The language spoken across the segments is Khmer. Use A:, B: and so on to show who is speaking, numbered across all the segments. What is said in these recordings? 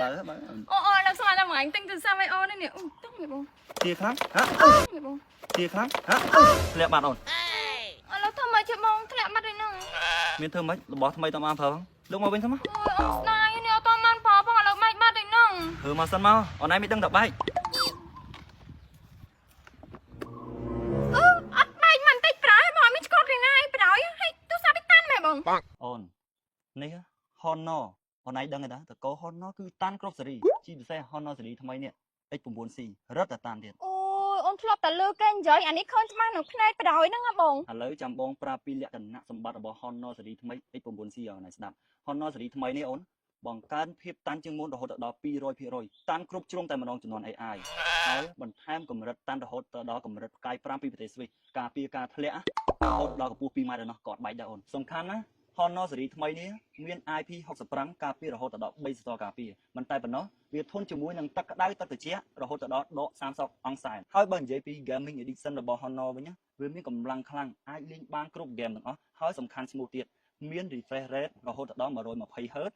A: បើ
B: អូដល់ស្មានតែមកអញទិញទូរស័ព្ទឲ្យអូននេះតោះបង
A: ជាខ្លាំងហ៎
B: បង
A: ជាខ្លាំងហ៎ធ្លាក់បាត់អូន
B: ឥឡូវធ្វើមកជិះបងធ្លាក់បាត់ហើយហ្នឹង
A: មានធ្វើម៉េចរបស់ថ្មីតាមបានប្រើលោកមកវិញទៅមក
B: អូស្ដាយនេះអត់តាមបានប្រើផងឥឡូវបែកបាត់ហើយហ្នឹង
A: ធ្វើមកសិនមកអូនឯងមិនដឹងតែបែក
B: អត់បែកមិនតិចប្រើឲ្យបងមានឆ្កត់ពីណាឲ្យប្រោយឲ្យទូរស័ព្ទទៅតាន់មែនបង
A: អូននេះ Honor អូនឯងដឹងទេតើកោ Honor គឺតាន់គ្រប់ស៊េរីជាពិសេស Honor ស៊េរីថ្មីនេះ X9C រត់តែតាន់ទៀត
B: អូយអូនធ្លាប់តែលើគេនិយាយអានេះឃើញច្បាស់នៅភ្នែកប្រោយហ្នឹងហ៎បង
A: ឥឡូវចាំបងប្រាប់ពីលក្ខណៈសម្បត្តិរបស់ Honor ស៊េរីថ្មី X9C ឲ្យអូនឯងស្ដាប់ Honor ស៊េរីថ្មីនេះអូនបង្កើនភាពតាន់ជាងមុនរហូតដល់ 200% តាន់គ្រប់ជ្រុងតែម្ដងចំនួន AI ហើយបន្ថែមកម្រិតតាន់រហូតដល់កម្រិតផ្កាយ5ពីប្រទេសស្វីសការពារការធ្លាក់រហូតដល់កម្ពស់2ម៉ែត្រដល់នោះក៏បែកដែរអូនសំខាន់ណា Honor ស៊េរីថ្មីនេះមាន IP65 ការពាររហូតដល់3សតការពារមិនតែប៉ុណ្ណោះវាធន់ជាមួយនឹងទឹកក្តៅទឹកត្រជាក់រហូតដល់ដក30អង្សាហើយបើនិយាយពី Gaming Edition របស់ Honor វិញវាមានកម្លាំងខ្លាំងអាចលេងបានគ្រប់ game ទាំងអស់ហើយសំខាន់ឈ្មោះទៀតមាន refresh rate រហូតដល់ 120Hz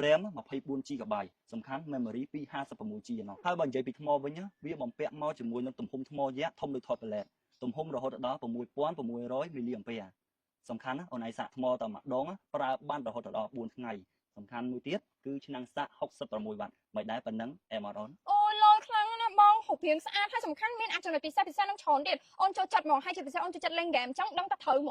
A: RAM 24GB សំខាន់ memory 256GB ឯណោះហើយបើនិយាយពីថ្មវិញវាបំពាក់មកជាមួយនឹងទំហំថ្មយក្សធំដូចថតប្លែតទំហំរហូតដល់6600 mAh សំខាន់ណាអូនឯងសាកថ្មតែម្ដងប្រើបានរហូតដល់4ថ្ងៃសំខាន់មួយទៀតគឺឆ្នាំងសាក66វ៉ាត់មិនដែរប៉ុណ្ណឹងអែមអត់អូន
B: អូយលយខ្លាំងណាស់បងរូបរាងស្អាតហើយសំខាន់មានអាចចំណុចពិសេសនឹងច្រើនទៀតអូនចូលចិត្តហ្មងហើយជាពិសេសអូនចូលចិត្តលេងហ្គេមអញ្ចឹងដឹងតែត្រូវហ្មង